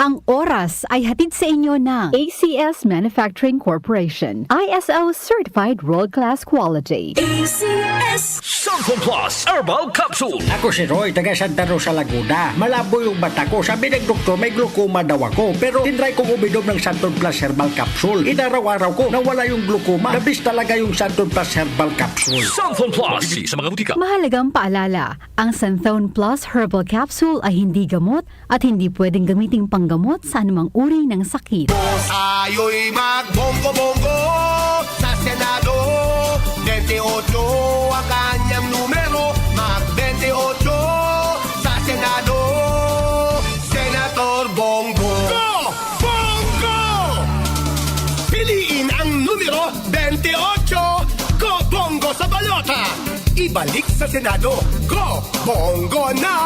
Ang oras ay hatid sa inyo ng ACS Manufacturing Corporation. ISO Certified World-Class Quality. ACS Santon Plus Herbal Capsule. Ako si Roy, taga Santa Rosa, Laguna. Malabo yung mata ko. Sabi ng doktor, may glaucoma daw ako. Pero tinry kong uminom ng Santon Plus Herbal Capsule. Inaraw-araw ko, nawala yung glaucoma. Nabis talaga yung Santon Plus Herbal Capsule. Santon Plus. Bibili sa mga butika. Mahalagang paalala, ang Santhone Plus Herbal Capsule ay hindi gamot at hindi pwedeng gamiting panggamot sa anumang uri ng sakit. Tayo'y magbonggo-bongo sa Senado. 28 ang kanyang numero. Mag-28 sa Senado. Senator Bongo. Go! Bongo! Piliin ang numero 28. Go Bongo sa balota. Ibalik sa Senado. Go Bongo na!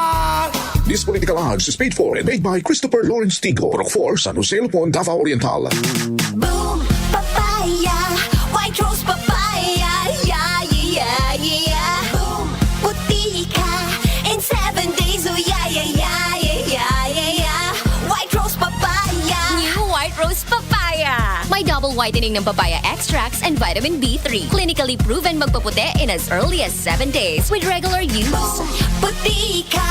This political ads is paid for and made by Christopher Lawrence Tigo, Rock 4, San Jose, Lupon, Davao Oriental. Boom Papaya White Rose Papaya Yeah, yeah, yeah Boom Puti ka in 7 days Oh yeah, yeah, yeah, yeah, yeah, yeah White Rose Papaya New White Rose Papaya. May double whitening ng papaya extracts and vitamin B3. Clinically proven magpaputi in as early as 7 days with regular use. Boom Puti ka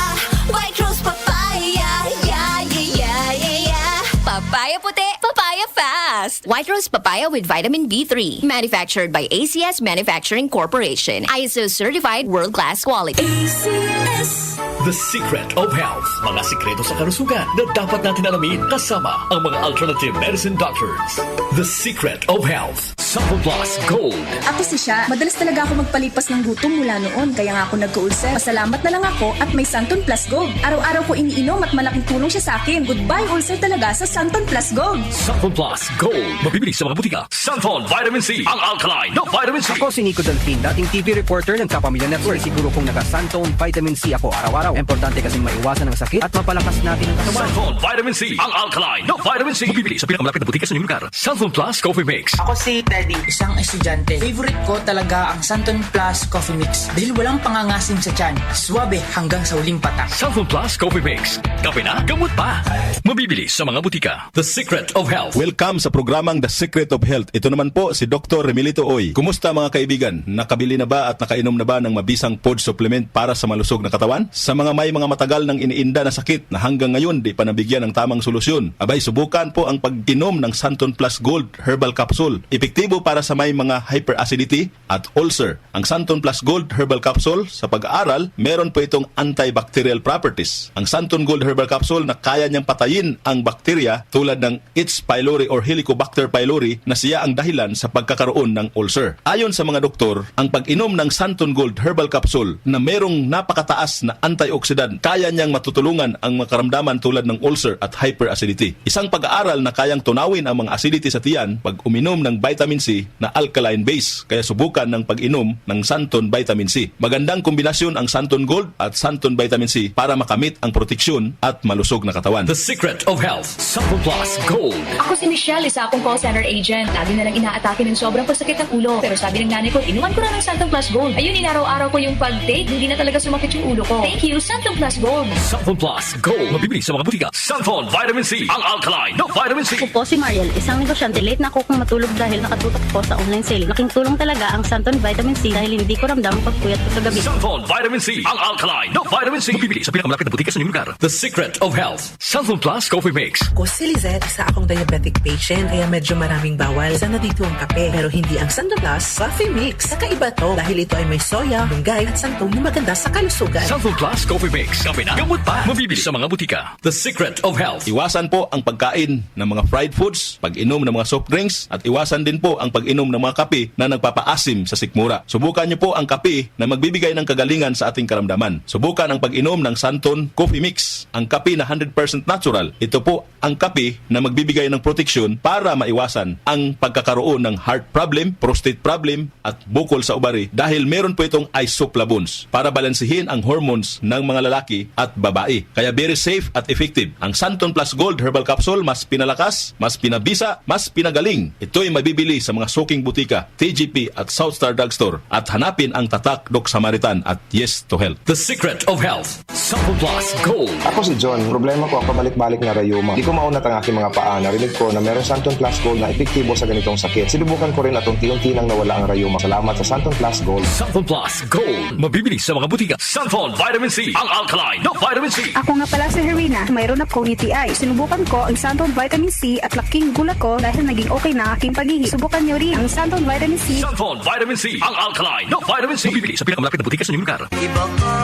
White Rose Papaya Yeah, yeah, yeah, yeah, yeah Papaya puti, papaya fast. White Rose Papaya with vitamin B3. Manufactured by ACS Manufacturing Corporation. ISO certified world-class quality. ACS The Secret of Health. Mga sikreto sa kalusugan na dapat natin alamin kasama ang mga alternative medicine doctors. The Secret of Health. Santon Plus Gold. Ako si Sha. Madalas talaga ako magpalipas ng gutom mula noon, kaya nga ako nagka-ulcer. Pasalamat na lang ako at may Santon Plus Gold. Araw-araw ko iniinom at malaking tulong siya sa akin. Goodbye ulcer talaga sa Santon Plus Gold. Santon Plus Gold. Mabibili sa mga butika. Santon Vitamin C. Ang alkaline na vitamin C. Ako si Nico Delfin, dating TV reporter ng Kapamilya Network. Siguro kong naka-Santone Vitamin C ako araw-araw. Importante kasing maiwasan ang sakit at mapalakas natin ang katawan. Santon Vitamin C. Ang alkaline na vitamin C. Mabibili sa pinakamalapit na butika sa inyong lugar. Santon Plus Coffee Mix. Ako si Teddy, isang estudyante. Favorite ko talaga ang Santon Plus Coffee Mix dahil walang pangangasim sa tiyan. Swabe hanggang sa uling patak. Santon Plus Coffee Mix. Kape na, gamot pa. Mabibili sa mga butika. The Secret of Health. Welcome sa programang The Secret of Health. Ito naman po si Dr. Remilito Oy. Kumusta mga kaibigan? Nakabili na ba at nakainom na ba ng mabisang food supplement para sa malusog na katawan? Sa mga may mga matagal nang iniinda na sakit na hanggang ngayon di pa nabigyan ng tamang solusyon, abay subukan po ang pag-inom ng Santon Plus Gold Herbal Capsule. Epektibo para sa may mga hyperacidity at ulcer. Ang Santon Plus Gold Herbal Capsule, sa pag-aaral, meron po itong antibacterial properties. Ang Santon Gold Herbal Capsule na kaya niyang patayin ang bakterya tulad ng H. pylori or Helicobacter pylori na siya ang dahilan sa pagkakaroon ng ulcer. Ayon sa mga doktor, ang pag-inom ng Santon Gold Herbal Capsule na merong napakataas na antioxidant, kaya niyang matutulungan ang mga karamdaman tulad ng ulcer at hyperacidity. Isang pag-aaral na kayang tunawin ang mga acidity sa tiyan pag uminom ng vitamin C na alkaline base. Kaya subukan ng pag-inom ng Santon Vitamin C. Magandang kombinasyon ang Santon Gold at Santon Vitamin C para makamit ang proteksyon at malusog na katawan. The Secret of Health. Santon Plus Gold. Ako si Michelle, isa akong call center agent. Lagi na lang inaatake ng sobrang pasakit ng ulo. Pero sabi ng nanay ko, inuman ko na ng Santon Plus Gold. Ayun, inaraw-araw ko yung pag-take. Hindi na talaga sumakit yung ulo ko. Thank you, Santon Plus Gold. Santon Plus Gold. Mabibili sa mga butika. Santon Vitamin C. Ang alkaline na vitamin C. Ako po si Mariel, isang negosyante. Late na ako kung matulog dahil nakatutok ko sa online sale. Laking tulong talaga ang Santon Vitamin C dahil hindi ko ramdam ang pagpuyat ko sa gabi. Santon Vitamin C. Ang alkaline na vitamin C. Mabibili sa pinakamalapit na butika sa inyong lugar. The Secret of Health. Santon Plus Coffee Mix. Ako si Lizette, isa akong diabetic patient kaya medyo maraming bawal. Isa na dito ang kape pero hindi ang Santon Plus Coffee Mix. Kakaiba to dahil ito ay may soya, lunggay at santol na maganda sa kalusugan. Santon Plus Coffee Mix. Kape na, gamot pa. Mabibili sa mga butika. The Secret of Health. Iwasan po ang pagkain ng mga fried foods, pag-inom ng mga soft drinks, at iwasan din po ang pag-inom ng mga kape na nagpapaasim sa sikmura. Subukan niyo po ang kape na magbibigay ng kagalingan sa ating karamdaman. Subukan ang pag-inom ng Santon Coffee Mix, ang kape na 100% natural. Ito po ang kape na magbibigay ng proteksyon para maiwasan ang pagkakaroon ng heart problem, prostate problem, at bukol sa ubari dahil meron po itong isoflavones para balansihin ang hormones ng mga lalaki at babae. Kaya very safe at effective. Ang Santon Plus Gold Herbal Capsule mas pinalakas, mas pinabisa, mas pinagaling. Ito'y mabibili sa sa mga suking butika, TGP at South Star Drugstore at hanapin ang tatak Doc Samaritan at Yes to Health. The Secret of Health. Sample Plus Gold. Ako si John. Problema ko ang pabalik-balik na rayuma. Di ko maunat ang aking mga paa. Narinig ko na meron Santon Plus Gold na epektibo sa ganitong sakit. Sinubukan ko rin at unti-unti nang nawala ang rayuma. Salamat sa Santon Plus Gold. Santon Plus Gold. Mabibili sa mga butika. Santon Vitamin C. Ang alkaline na vitamin C. Ako nga pala si Herina. Mayroon akong UTI. Sinubukan ko ang Santon Vitamin C at laking gulat ko dahil naging okay na aking paghihi. Subukan niyo rin ang Santon Vitamin C. Santon Vitamin C. Ang alkaline na vitamin C. Mabibili sa pinakamalapit na butika sa inyong lugar. Iba ka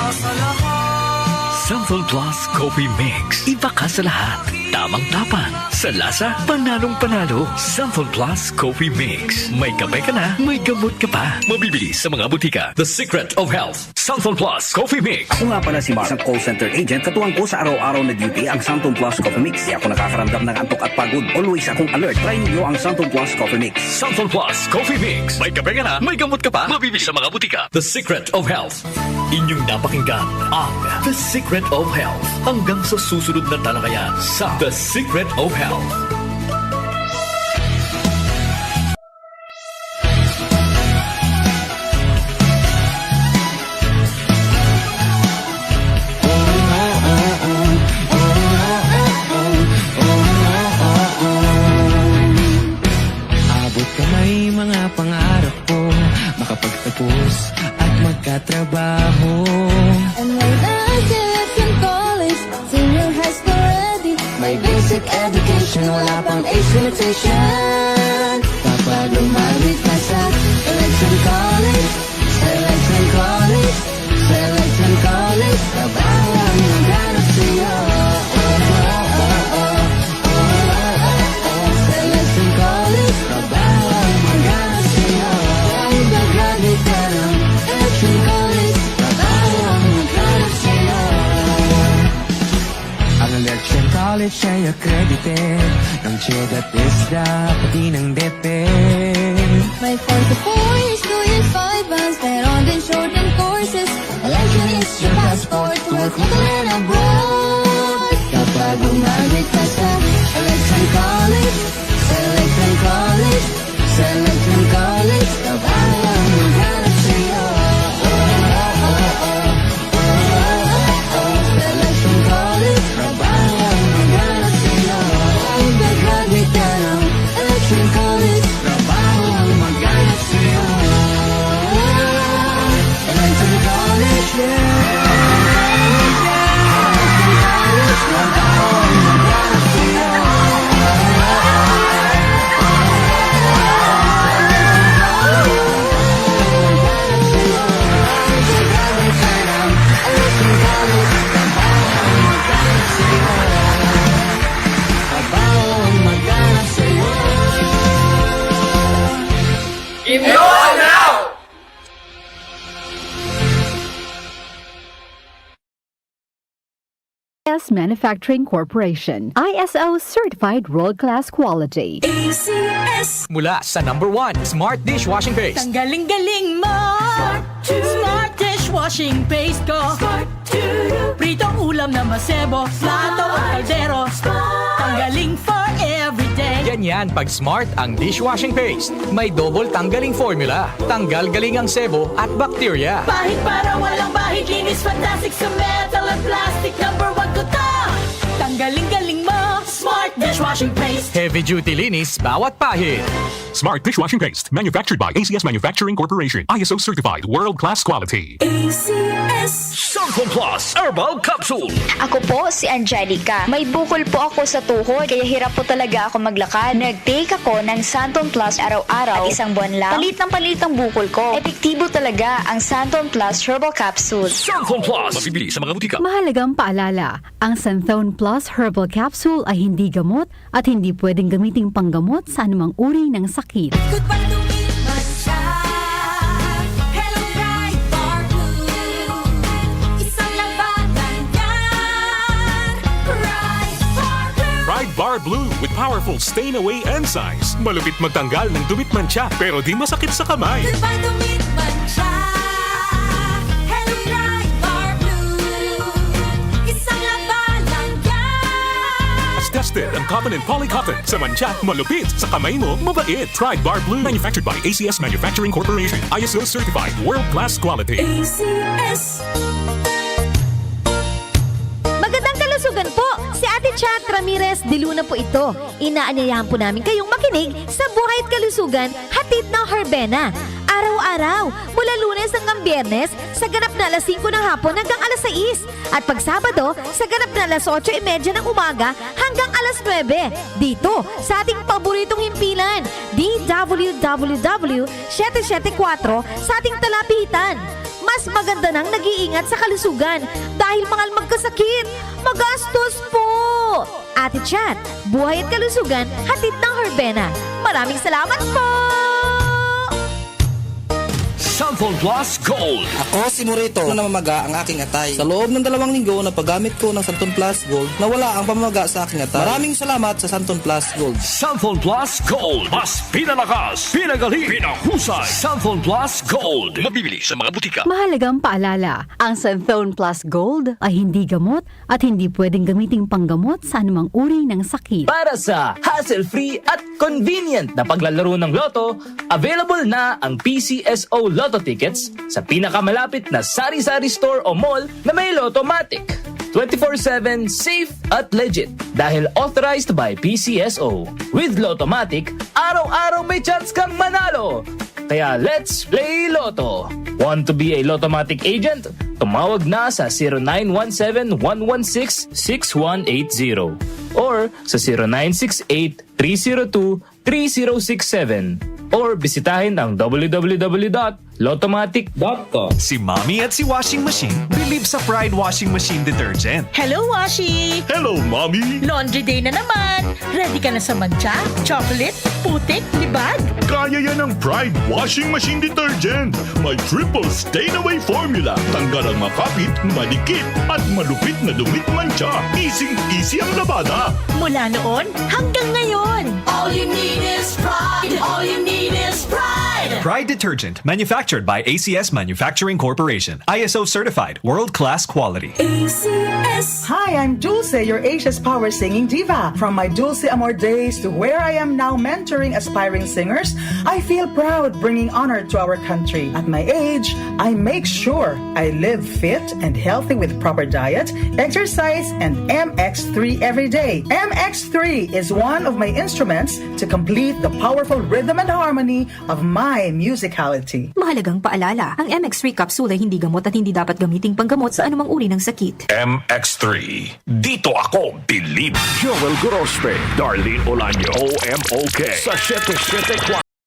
sa lahat. Santon Plus Coffee Mix. Iba ka sa lahat. Tamang tapang. Sa lasa, panalong-panalo. Santon Plus Coffee Mix. May kape ka na, may gamot ka pa. Mabibili sa mga butika. The Secret of Health. Santon Plus Coffee Mix. Ako nga pala si Mark, isang call center agent. Katuwang ko sa araw-araw na duty ang Santon Plus Coffee Mix. Di ako nakakaramdam ng antok at pagod. Always akong alert. Try niyo ang Santon Plus Coffee Mix. Santon Plus Coffee Mix. May kape ka na, may gamot ka pa. Mabibili sa mga butika. The Secret of Health. Inyong napakinggan ang The Secret of Health. Hanggang sa susunod na talakayan sa The Secret of Health. Abot kamay mga pangarap ko, makapagtapos at magkatrabaho. And when I get from college, senior high school ready, my basic education, wala pang age limitation. Kapag lumapit ka sa Selection College, Selection College, Selection College, trabaho ang naghanap sa'yo. Selection College, trabaho ang maghanap sa'yo. Kahit nag-graduate ka ng Selection College, trabaho ang maghanap sa'yo. Ang Election College ay accredited ng CHED at ISDA, pati ng DepEd. May 44 years, 2 years, 5 months, meron din short and courses. Election is your passport to work, live and abroad. Kapag umabit ka sa Election College, Selection College, Selection College, trabaho ang maghanap sa'yo. Selection College, trabaho ang maghanap sa'yo. Kung nag-graduate ka ng Election College, trabaho ang maghanap sa'yo. Election College, yeah. Election College, trabaho ang maghanap sa'yo. ACS Manufacturing Corporation. ISO Certified World-Class Quality. ACS. Mula sa #1 Smart Dishwashing Paste. Ang galing-galing mo. Smart dishwashing paste ko. Pritong ulam na masebo, plato o kaldero. Tanggaling for everyday. Ganyan pag Smart ang dishwashing paste. May double tanggaling formula. Tanggal galing ang sebo at bakterya. Bahid para walang bahid, linis fantastic sa metal at plastic. #1 ko to. Tanggaling-galing mo. Smart dishwashing paste. Heavy duty linis bawat pahid. Smart Dishwashing Paste, manufactured by ACS Manufacturing Corporation. ISO certified, world-class quality. ACS. Santon Plus Herbal Capsule. Ako po si Angelica. May bukol po ako sa tuhod, kaya hirap po talaga ako maglakad. Nag-take ako ng Santon Plus araw-araw at isang buwan lang. Palit ang bukol ko. Epektibo talaga ang Santon Plus Herbal Capsule. Santon Plus. Mabibili sa mga butika. Mahalagang paalala, ang Santhone Plus Herbal Capsule ay hindi gamot at hindi pwedeng gamiting panggamot sa anumang uri ng sakit. Goodbye lumipas siya. Hello, Bright Bar Blue. Isang labanan yan. Bright Bar Blue. Pride Bar Blue with powerful stain-away enzymes. Malupit magtanggal ng dumit mancha pero di masakit sa kamay. Goodbye lumipas siya. Hello, Bright Bar Blue. Isang labanan yan. tested ang cotton and polycotton. Sa mancha, malupit. Sa kamay mo, mabait. Pride Bar Blue. Manufactured by ACS Manufacturing Corporation. ISO certified. World-class quality. ACS. Magandang kalusugan po! Si Ate Chat Ramirez de Luna po ito. Inaanyayahan po namin kayong makinig sa Buhay at Kalusugan, hatid ng Herbena. Araw-araw, mula Lunes hanggang Biyernes, sa ganap na alas 5 ng hapon hanggang alas 6. At pag Sabado, sa ganap na alas 8:30 ng umaga hanggang alas 9. Dito, sa ating paboritong himpilan, DWWW 774 sa ating talapitan. Mas maganda nang nag-iingat sa kalusugan dahil mangal magkasakit. Magastos po! Ate Chat, Buhay at Kalusugan, hatid ng Herbena. Maraming salamat po! Santon Plus Gold. Ako si Morito na namamaga ang aking atay. Sa loob ng 2 linggo na paggamit ko ng Santon Plus Gold, nawala ang pamamaga sa aking atay. Maraming salamat sa Santon Plus Gold. Santon Plus Gold. Mas pinalakas, pinagaling, pinahusay. Santon Plus Gold. Mabibili sa mga butika. Mahalagang paalala, ang Santhone Plus Gold ay hindi gamot at hindi pwedeng gamiting panggamot sa anumang uri ng sakit. Para sa hassle-free at convenient na paglalaro ng loto, available na ang PCSO Lotto tickets sa pinakamalapit na sari-sari store o mall na may Lottomatic. 24/7 safe at legit dahil authorized by PCSO. With Lottomatic, araw-araw may chance kang manalo. Kaya let's play Lotto. Want to be a Lottomatic agent? Tumawag na sa 0917-116-6180 or sa 0968-302-3067 or bisitahin ang www.lottomatic.com. Si Mommy at si Washing Machine believe sa Pride Washing Machine Detergent. Hello, Washi! Hello, Mommy! Laundry day na naman! Ready ka na sa mancha, chocolate, putik, libag? Kaya yan ang Pride Washing Machine Detergent. May triple stain-away formula. Tanggal ang makapit, malikit, at malupit na dumit mancha. Easy ang labada. Mula noon hanggang ngayon. All you need is pride. All you need is pride. Pride Detergent, manufactured by ACS Manufacturing Corporation. ISO certified, world-class quality. ACS. Hi, I'm Dulce, your Asia's Power Singing Diva. From my Dulce Amor days to where I am now mentoring aspiring singers, I feel proud bringing honor to our country. At my age, I make sure I live fit and healthy with proper diet, exercise, and MX3 every day. MX3 is one of my instruments to complete the powerful rhythm and harmony of my musicality. Mahalagang paalala, ang MX3 capsule ay hindi gamot at hindi dapat gamiting panggamot sa anumang uri ng sakit. MX3. Dito ako, believe. Joel Grospe, Darlene Olanyo, OMOK. Sa 774